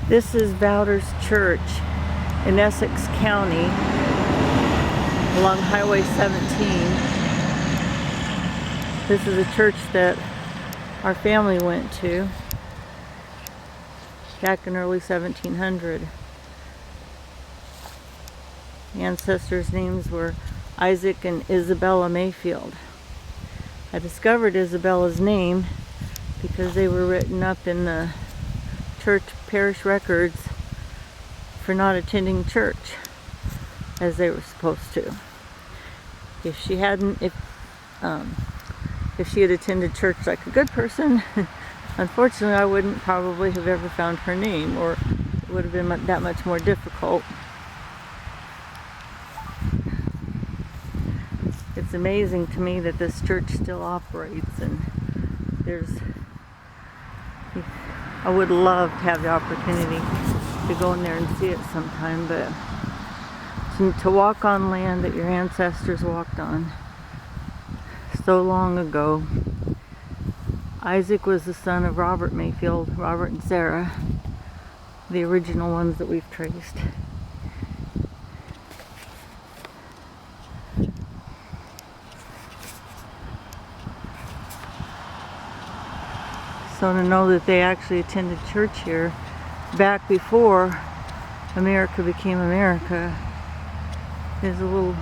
This is Vauter's church in Essex County along Highway 17. This is a church that our family went to back in early 1700. The ancestors' names were Isaac and Isabella Mayfield. I discovered Isabella's name because they were written up in the church parish records for not attending church as they were supposed to. If she hadn't, if she had attended church like a good person, unfortunately I wouldn't probably have ever found her name, or it would have been that much more difficult. It's amazing to me that this church still operates, and I would love to have the opportunity to go in there and see it sometime, but to walk on land that your ancestors walked on so long ago. Isaac was the son of Robert Mayfield, Robert and Sarah, the original ones that we've traced. So to know that they actually attended church here back before America became America is a little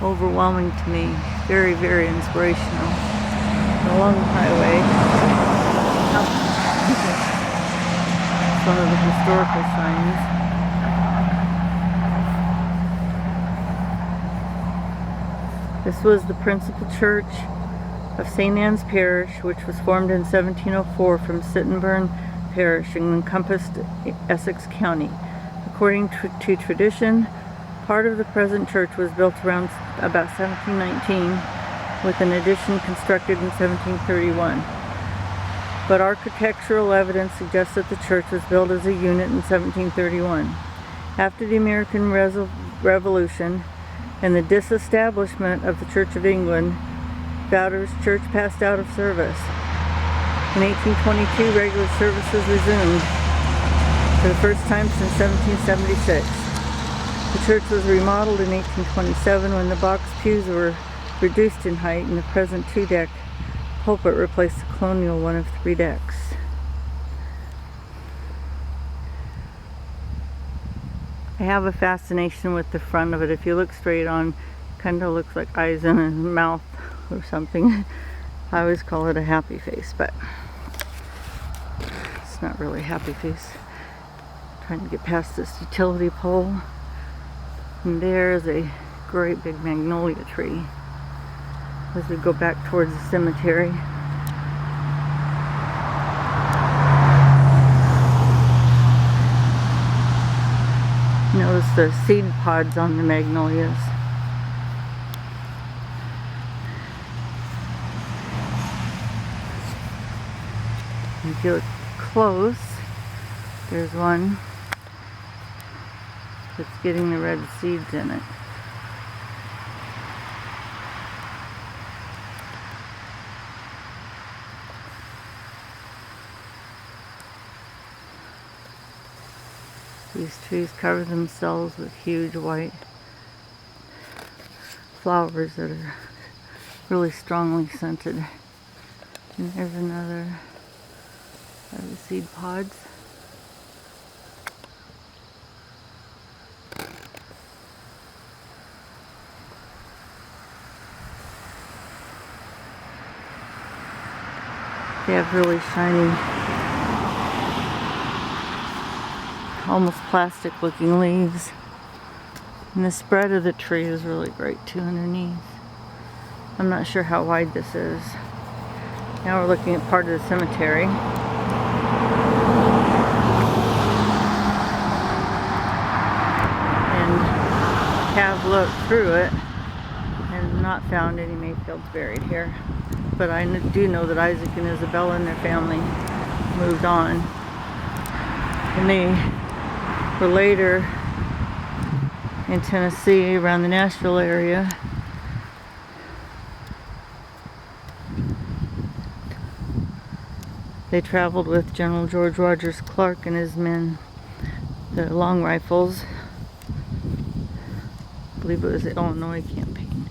overwhelming to me. Very, very inspirational. Along the highway, it's one of the historical signs. This was the principal church of St. Anne's Parish, which was formed in 1704 from Sittenburn Parish and encompassed Essex County. According to tradition, part of the present church was built around about 1719, with an addition constructed in 1731. But architectural evidence suggests that the church was built as a unit in 1731. After the American Revolution and the disestablishment of the Church of England, Vauter's church passed out of service. In 1822, regular services resumed for the first time since 1776. The church was remodeled in 1827 when the box pews were reduced in height and the present 2-deck pulpit replaced the colonial one of 3 decks. I have a fascination with the front of it. If you look straight on, kind of looks like eyes and a mouth or something. I always call it a happy face, but it's not really a happy face. Trying to get past this utility pole. And there's a great big magnolia tree as we go back towards the cemetery. Notice the seed pods on the magnolias. If you look close, there's one that's getting the red seeds in it. These trees cover themselves with huge white flowers that are really strongly scented. And there's another of the seed pods. They have really shiny, almost plastic looking leaves. And the spread of the tree is really great too underneath. I'm not sure how wide this is. Now we're looking at part of the cemetery. And have looked through it and not found any Mayfields buried here. But I do know that Isaac and Isabella and their family moved on. And they were later in Tennessee, around the Nashville area. They traveled with General George Rogers Clark and his men the long rifles. I believe it was the Illinois campaign.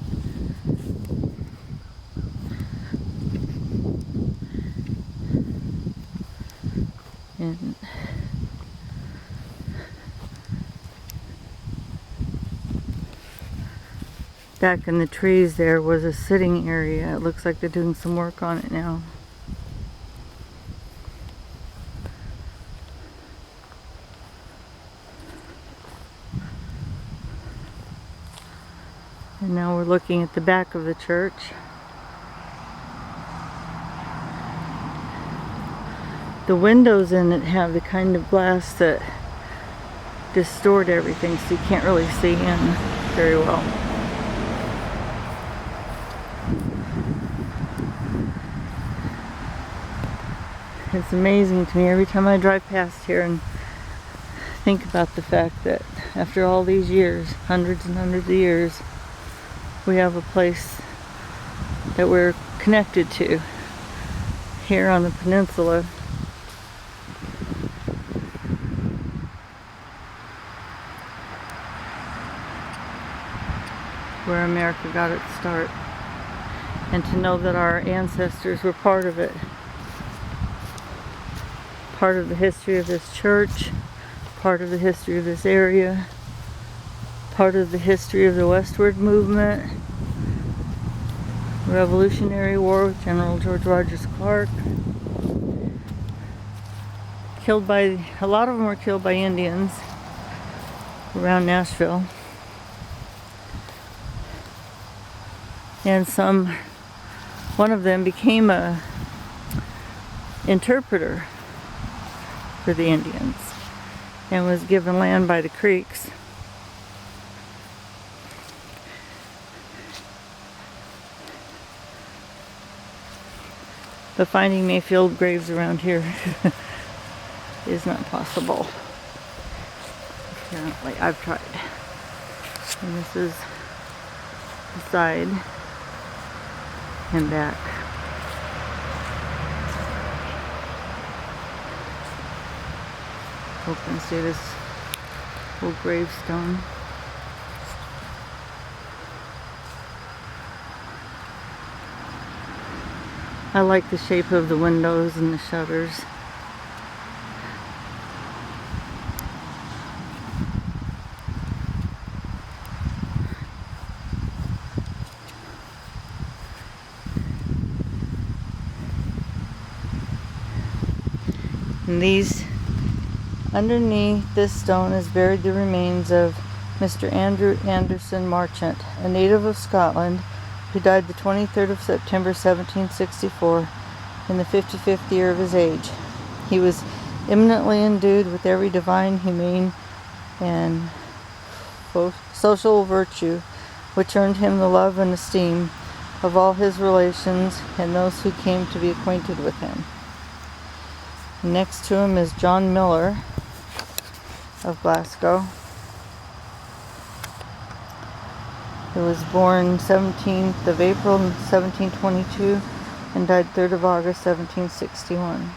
And back in the trees there was a sitting area. It looks like they're doing some work on it now. And now we're looking at the back of the church. The windows in it have the kind of glass that distort everything, so you can't really see in very well. It's amazing to me every time I drive past here and think about the fact that after all these years, hundreds and hundreds of years, we have a place that we're connected to here on the peninsula. Where America got its start, and to know that our ancestors were part of it, part of the history of this church, part of the history of this area, part of the history of the westward movement, Revolutionary War with General George Rogers Clark. Killed by, a lot of them were killed by Indians around Nashville. And one of them became a interpreter for the Indians and was given land by the Creeks. But finding Mayfield graves around here is not possible. Apparently, I've tried. And this is the side and back. Open, see this old gravestone. I like the shape of the windows and the shutters. And underneath this stone is buried the remains of Mr. Andrew Anderson Marchant, a native of Scotland, who died the 23rd of September 1764 in the 55th year of his age. He was eminently endued with every divine, humane, and social virtue, which earned him the love and esteem of all his relations and those who came to be acquainted with him. Next to him is John Miller of Glasgow, who was born 17th of April 1722 and died 3rd of August 1761.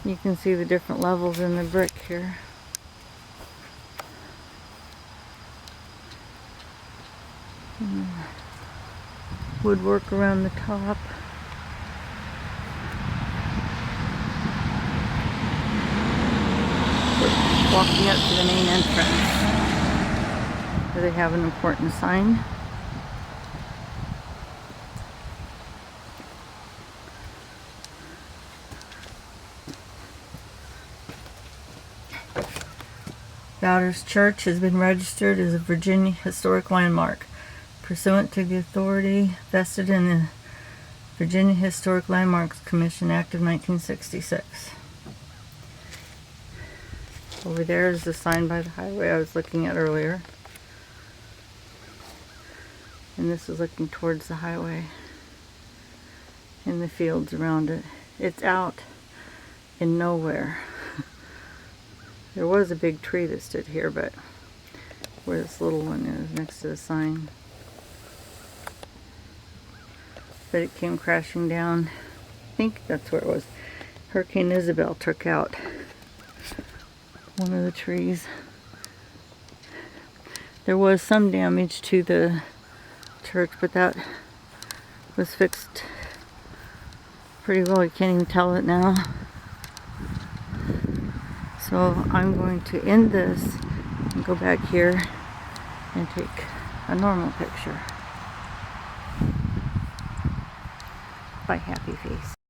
You can see the different levels in the brick here. Woodwork around the top. We're walking up to the main entrance where they have an important sign. Vauter's Church has been registered as a Virginia Historic Landmark pursuant to the authority vested in the Virginia Historic Landmarks Commission Act of 1966. Over there is the sign by the highway I was looking at earlier. And this is looking towards the highway and the fields around it. It's out in nowhere. There was a big tree that stood here, but where this little one is next to the sign. but it came crashing down. I think that's where it was. Hurricane Isabel took out one of the trees. There was some damage to the church, but that was fixed pretty well. You can't even tell it now. So I'm going to end this and go back here and take a normal picture by Happy Face.